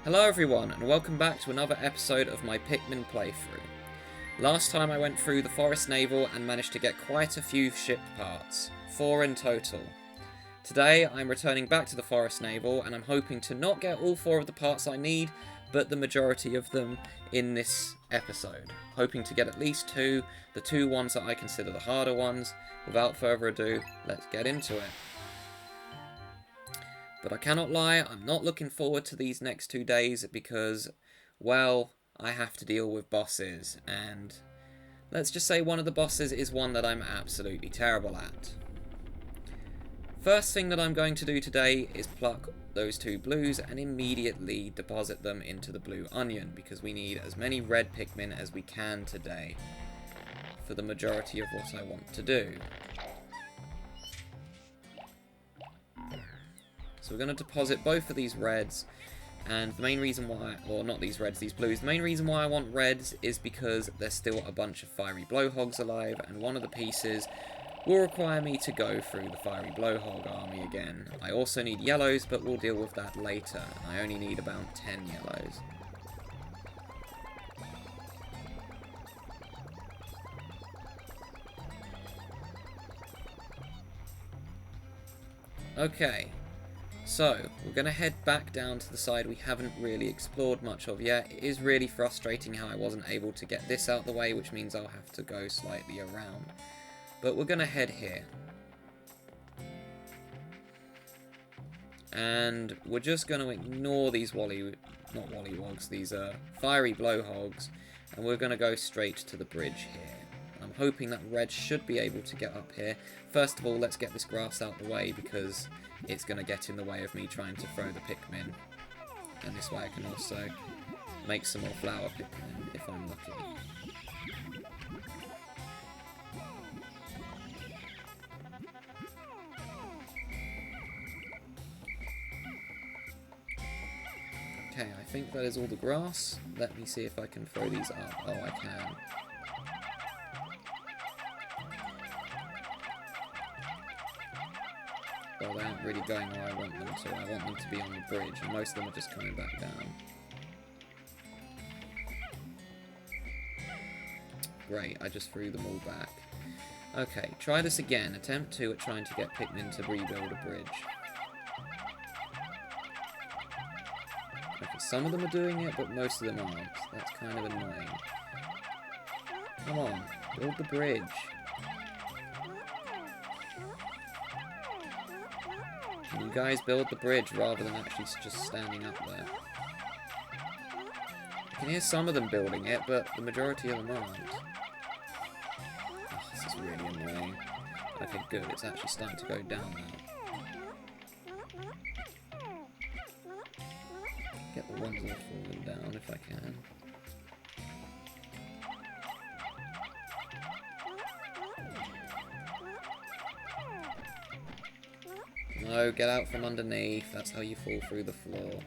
Hello everyone, and welcome back to another episode of my Pikmin playthrough. Last time I went through the Forest Navel and managed to get quite a few ship parts, 4 in total. Today I'm returning back to the Forest Navel and I'm hoping to not get all 4 of the parts I need, but the majority of them in this episode. Hoping to get at least 2, the 2 ones that I consider the harder ones. Without further ado, let's get into it. But I cannot lie, I'm not looking forward to these next 2 days because, well, I have to deal with bosses, and let's just say one of the bosses is one that I'm absolutely terrible at. First thing that I'm going to do today is pluck those 2 blues and immediately deposit them into the blue onion, because we need as many red Pikmin as we can today for the majority of what I want to do. So we're going to deposit both of these reds, and the main reason why, or not these reds, these blues, the main reason why I want reds is because there's still a bunch of fiery blowhogs alive, and one of the pieces will require me to go through the fiery blowhog army again. I also need yellows, but we'll deal with that later. I only need about 10 yellows. Okay. So, we're going to head back down to the side we haven't really explored much of yet. It is really frustrating how I wasn't able to get this out the way, which means I'll have to go slightly around. But we're going to head here. And we're just going to ignore these these fiery blowhogs, and we're going to go straight to the bridge here. I'm hoping that red should be able to get up here. First of all, let's get this grass out the way because it's going to get in the way of me trying to throw the Pikmin. And this way I can also make some more flower Pikmin if I'm lucky. Okay, I think that is all the grass. Let me see if I can throw these up. Oh, I can. Well, they aren't really going where I want them to. I want them to be on the bridge, and most of them are just coming back down. Great, I just threw them all back. Okay, try this again. Attempt 2 at trying to get Pikmin to rebuild a bridge. Okay, some of them are doing it, but most of them aren't. That's kind of annoying. Come on, build the bridge. Can you guys build the bridge rather than actually just standing up there? I can hear some of them building it, but the majority of them aren't. Oh, this is really annoying. Okay, good. It's actually starting to go down now. Get the ones that are falling down if I can. No, get out from underneath. That's how you fall through the floor.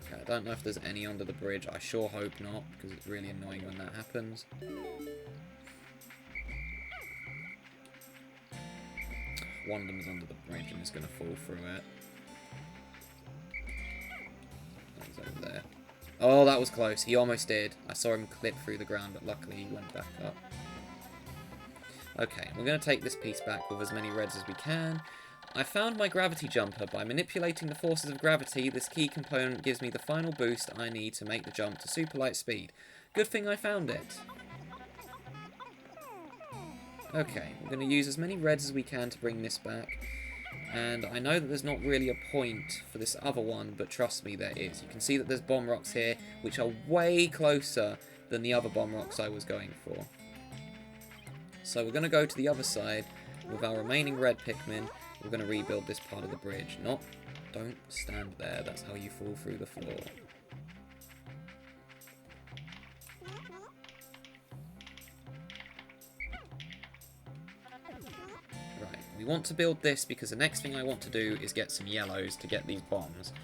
Okay, I don't know if there's any under the bridge. I sure hope not, because it's really annoying when that happens. One of them is under the bridge and is going to fall through it. Over there. Oh, that was close. He almost did. I saw him clip through the ground, but luckily he went back up. Okay, we're going to take this piece back with as many reds as we can. I found my gravity jumper. By manipulating the forces of gravity, this key component gives me the final boost I need to make the jump to super light speed. Good thing I found it. Okay, we're going to use as many reds as we can to bring this back. And I know that there's not really a point for this other one, but trust me, there is. You can see that there's bomb rocks here, which are way closer than the other bomb rocks I was going for. So we're going to go to the other side with our remaining red Pikmin. We're going to rebuild this part of the bridge. Don't stand there. That's how you fall through the floor. We want to build this because the next thing I want to do is get some yellows to get these bombs.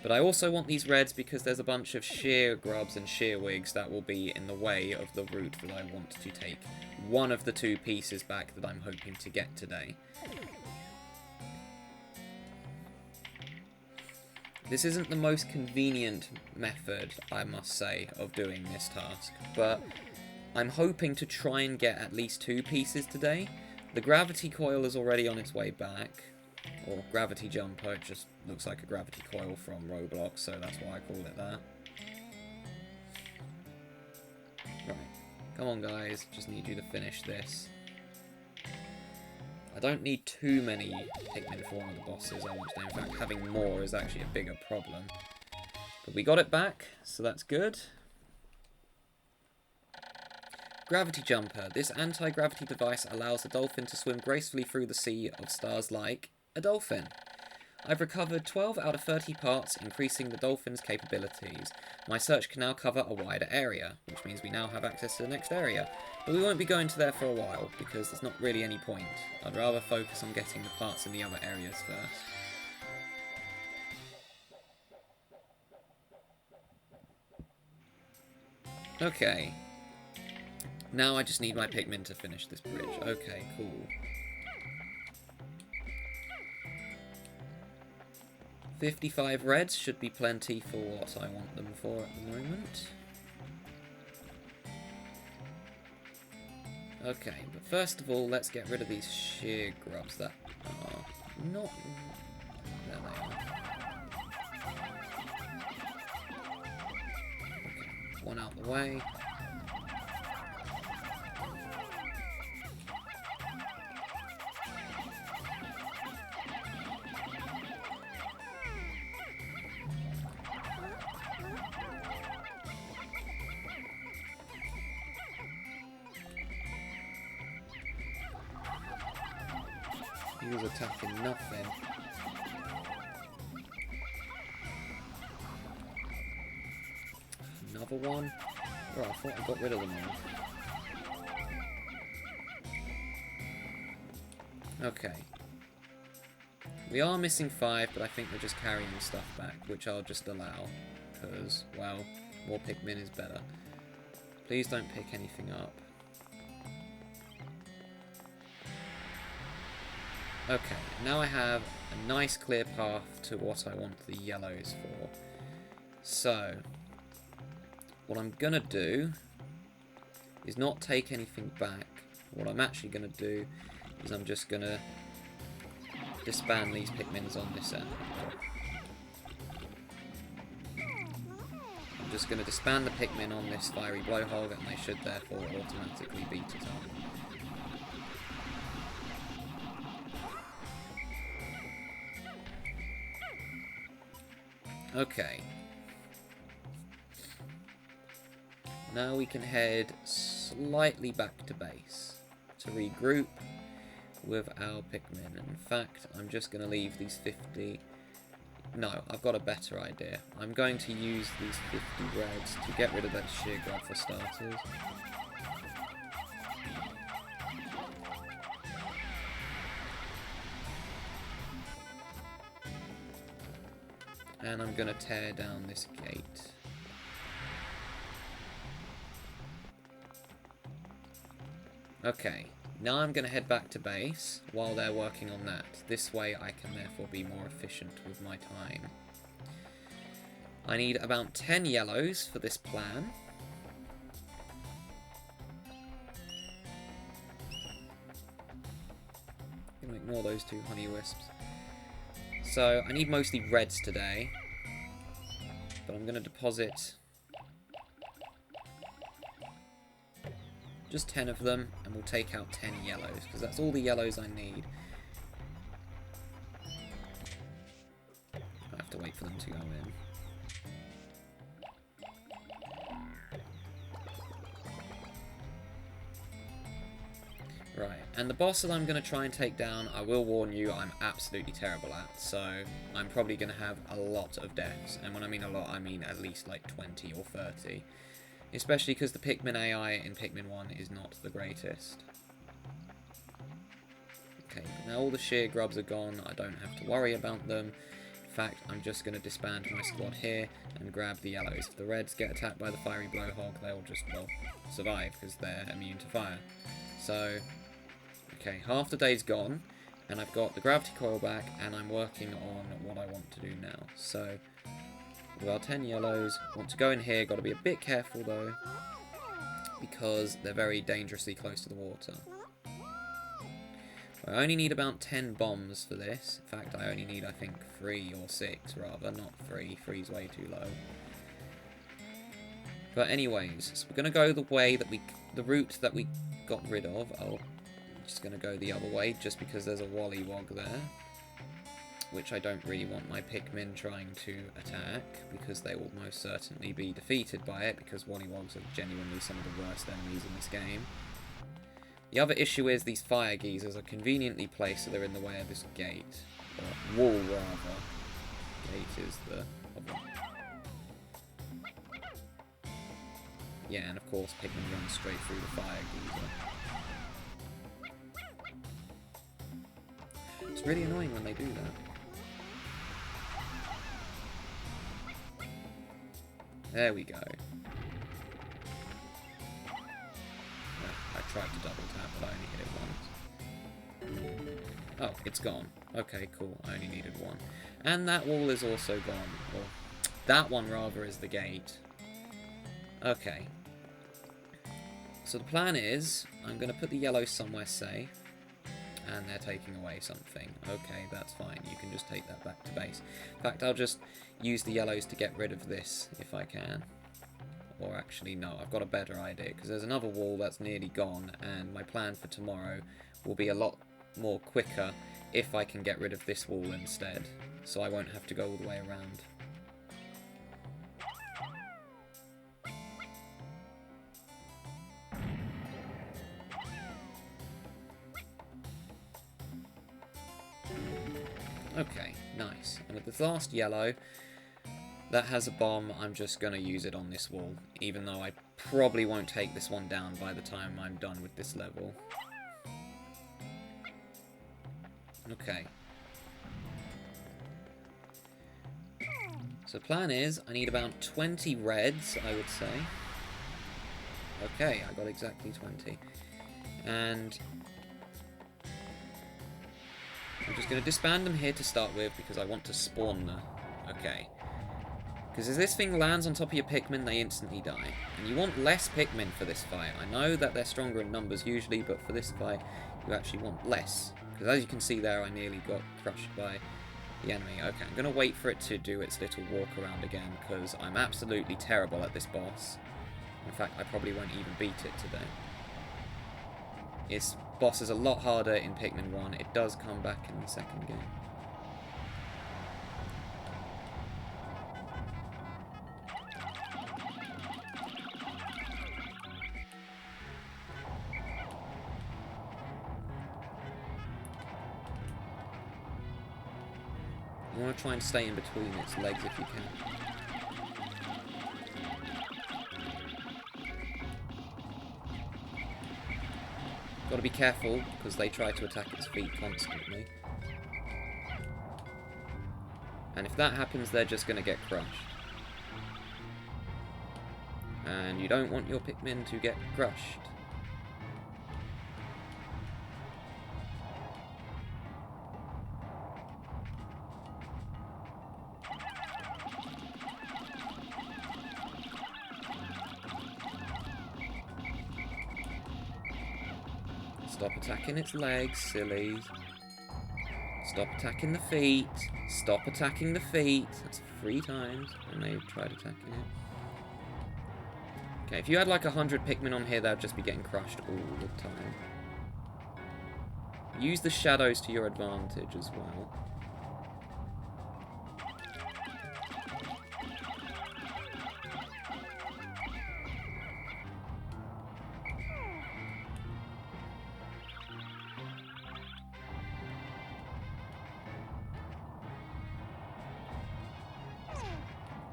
But I also want these reds because there's a bunch of sheer grubs and sheer wigs that will be in the way of the route that I want to take one of the 2 pieces back that I'm hoping to get today. This isn't the most convenient method, I must say, of doing this task, but I'm hoping to try and get at least 2 pieces today. The gravity coil is already on its way back. Or gravity jumper, it just looks like a gravity coil from Roblox, so that's why I call it that. Right, come on guys, just need you to finish this. I don't need too many Pikmin for one of the bosses I want to do. In fact, having more is actually a bigger problem. But we got it back, so that's good. Gravity jumper. This anti-gravity device allows the dolphin to swim gracefully through the sea of stars like a dolphin. I've recovered 12 out of 30 parts, increasing the dolphin's capabilities. My search can now cover a wider area, which means we now have access to the next area. But we won't be going to there for a while, because there's not really any point. I'd rather focus on getting the parts in the other areas first. Okay. Now I just need my Pikmin to finish this bridge. Okay, cool. 55 reds should be plenty for what I want them for at the moment. Okay, but first of all, let's get rid of these sheer grubs that are not... There they are. Okay, one out the way. He was attacking nothing. Another one? Oh, I thought I got rid of them all. Okay. We are missing 5, but I think we're just carrying stuff back, which I'll just allow. Because, well, more Pikmin is better. Please don't pick anything up. Okay, now I have a nice clear path to what I want the yellows for. So, what I'm gonna do is not take anything back. What I'm actually gonna do is I'm just gonna disband these Pikmins on this end. I'm just gonna disband the Pikmin on this fiery blowhole, and they should therefore automatically beat it up. Okay. Now we can head slightly back to base to regroup with our Pikmin. In fact, I'm just going to leave these 50... No, I've got a better idea. I'm going to use these 50 reds to get rid of that sheer grub for starters. And I'm going to tear down this gate. Okay, now I'm going to head back to base while they're working on that. This way I can therefore be more efficient with my time. I need about 10 yellows for this plan. I'm going to ignore those 2 honey wisps. So, I need mostly reds today, but I'm going to deposit just 10 of them, and we'll take out 10 yellows, because that's all the yellows I need. I have to wait for them to go in. Right, and the boss that I'm going to try and take down, I will warn you, I'm absolutely terrible at, so I'm probably going to have a lot of deaths, and when I mean a lot, I mean at least like 20 or 30, especially because the Pikmin AI in Pikmin 1 is not the greatest. Okay, now all the sheer grubs are gone, I don't have to worry about them. In In fact, I'm just going to disband my squad here and grab the yellows. If the reds get attacked by the fiery blowhog, they'll just, well, survive because they're immune to fire. So, okay, half the day's gone, and I've got the gravity coil back, and I'm working on what I want to do now. So, with our 10 yellows, want to go in here, got to be a bit careful though, because they're very dangerously close to the water. I only need about 10 bombs for this. In fact, I only need, I think, 3 or 6, rather. Not 3. 3's way too low. But anyways, so we're going to go the way that the route that we got rid of. I'm just going to go the other way, just because there's a Wollywog there. Which I don't really want my Pikmin trying to attack, because they will most certainly be defeated by it, because Wollywogs are genuinely some of the worst enemies in this game. The other issue is these fire geezers are conveniently placed so they're in the way of this gate. Or wall, rather. Gate is the problem. Yeah, and of course Pikmin run straight through the fire geezer. It's really annoying when they do that. There we go. I tried to double tap, but I only hit it once. Oh, it's gone. Okay, cool. I only needed one. And that wall is also gone. Or, that one, rather, is the gate. Okay. So the plan is, I'm going to put the yellow somewhere safe. And they're taking away something. Okay, that's fine. You can just take that back to base. In fact, I'll just use the yellows to get rid of this, if I can. Or actually, no, I've got a better idea, because there's another wall that's nearly gone, and my plan for tomorrow will be a lot more quicker if I can get rid of this wall instead, so I won't have to go all the way around. Okay, nice. And with the last yellow that has a bomb, I'm just going to use it on this wall, even though I probably won't take this one down by the time I'm done with this level. Okay. So plan is, I need about 20 reds, I would say. Okay, I got exactly 20. And I'm just going to disband them here to start with, because I want to spawn them. Okay. Because as this thing lands on top of your Pikmin, they instantly die. And you want less Pikmin for this fight. I know that they're stronger in numbers usually, but for this fight, you actually want less. Because as you can see there, I nearly got crushed by the enemy. Okay, I'm going to wait for it to do its little walk around again, because I'm absolutely terrible at this boss. In fact, I probably won't even beat it today. Its boss is a lot harder in Pikmin 1. It does come back in the second game. You want to try and stay in between its legs if you can. Got to be careful, because they try to attack its feet constantly. And if that happens, they're just going to get crushed. And you don't want your Pikmin to get crushed. Stop attacking its legs, silly. Stop attacking the feet. Stop attacking the feet. That's 3 times when they tried attacking it. Okay, if you had like 100 Pikmin on here, they'd just be getting crushed all the time. Use the shadows to your advantage as well.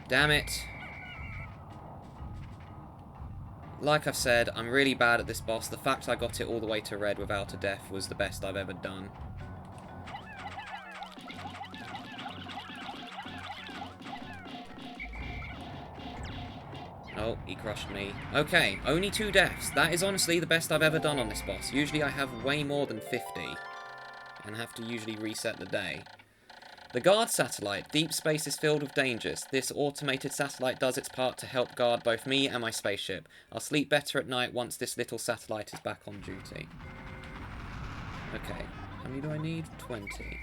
Damn it. Like I've said, I'm really bad at this boss. The fact I got it all the way to red without a death was the best I've ever done. Oh, he crushed me. Okay, only 2 deaths. That is honestly the best I've ever done on this boss. Usually I have way more than 50. And have to usually reset the day. The guard satellite. Deep space is filled with dangers. This automated satellite does its part to help guard both me and my spaceship. I'll sleep better at night once this little satellite is back on duty. Okay, how many do I need? 20.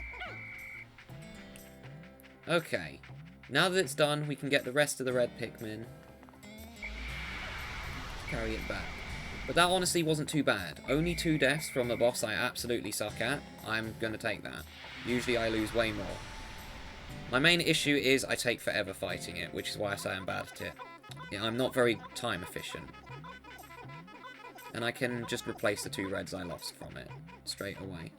Okay, now that it's done, we can get the rest of the red Pikmin. Carry it back. But that honestly wasn't too bad. Only 2 deaths from a boss I absolutely suck at. I'm going to take that. Usually I lose way more. My main issue is I take forever fighting it, which is why I say I'm bad at it. Yeah, I'm not very time efficient. And I can just replace the 2 reds I lost from it straight away.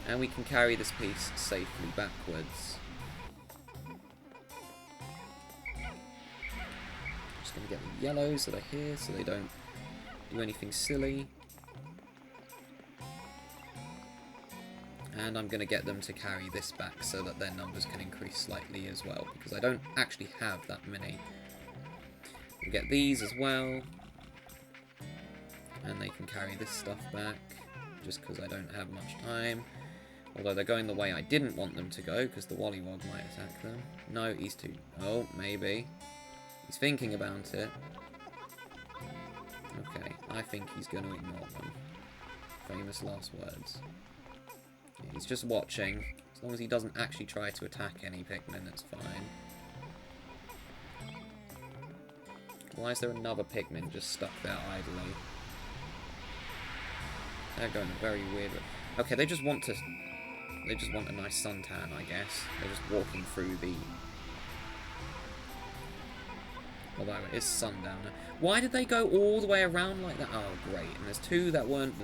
And we can carry this piece safely backwards. Just going to get the yellows that are here so they don't do anything silly. And I'm going to get them to carry this back so that their numbers can increase slightly as well, because I don't actually have that many. We'll get these as well. And they can carry this stuff back, just because I don't have much time. Although they're going the way I didn't want them to go, because the Wollywog might attack them. No, he's too... Oh, maybe. He's thinking about it. Okay, I think he's going to ignore them. Famous last words. Yeah, he's just watching. As long as he doesn't actually try to attack any Pikmin, it's fine. Why is there another Pikmin just stuck there idly? They're going a very weird way. Okay, they just want to... They just want a nice suntan, I guess. They're just walking through the... Although it is sundown now. Why did they go all the way around like that? Oh, great. And there's 2 that weren't...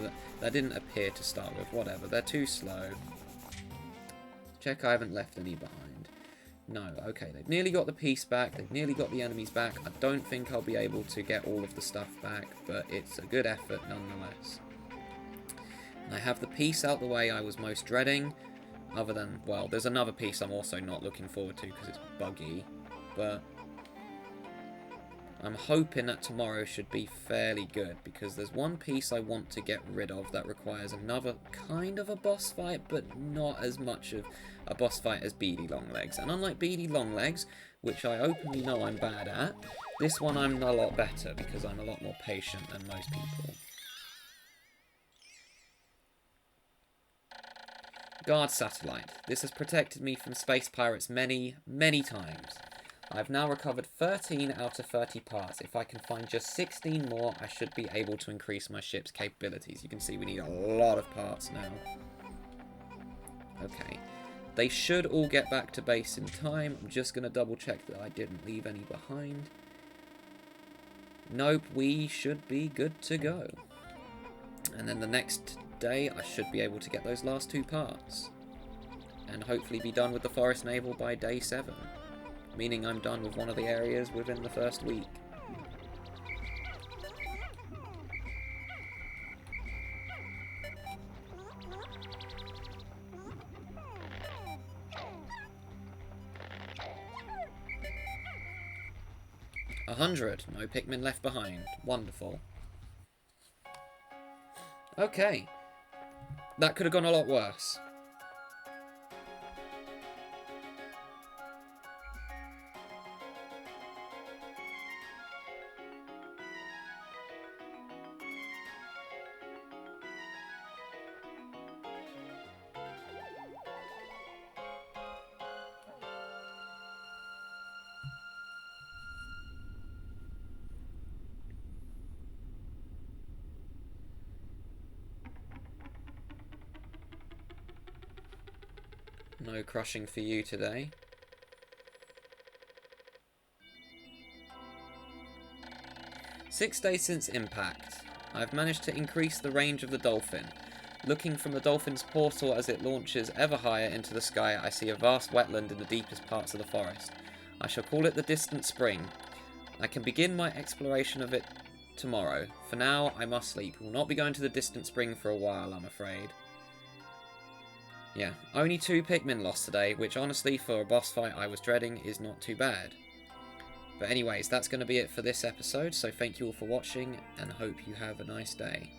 That didn't appear to start with. Whatever. They're too slow. Check I haven't left any behind. No. Okay. They've nearly got the piece back. They've nearly got the enemies back. I don't think I'll be able to get all of the stuff back. But it's a good effort nonetheless. And I have the piece out the way I was most dreading. Other than, well, there's another piece I'm also not looking forward to because it's buggy. But I'm hoping that tomorrow should be fairly good, because there's one piece I want to get rid of that requires another kind of a boss fight, but not as much of a boss fight as Beady Longlegs. And unlike Beady Longlegs, which I openly know I'm bad at, this one I'm a lot better because I'm a lot more patient than most people. Guard satellite. This has protected me from space pirates many, many times. I've now recovered 13 out of 30 parts. If I can find just 16 more, I should be able to increase my ship's capabilities. You can see we need a lot of parts now. Okay. They should all get back to base in time. I'm just going to double check that I didn't leave any behind. Nope, we should be good to go. And then the next day, I should be able to get those last 2 parts. And hopefully be done with the Forest Navel by day 7. Meaning I'm done with one of the areas within the first week. $100. No Pikmin left behind. Wonderful. Okay. That could have gone a lot worse. No crushing for you today. Six days since impact. I've managed to increase the range of the dolphin. Looking from the dolphin's portal as it launches ever higher into the sky, I see a vast wetland in the deepest parts of the forest. I shall call it the Distant Spring. I can begin my exploration of it tomorrow. For now, I must sleep. We'll not be going to the distant spring for a while, I'm afraid. Yeah, only 2 Pikmin lost today, which honestly, for a boss fight I was dreading, is not too bad. But anyways, that's going to be it for this episode, so thank you all for watching, and hope you have a nice day.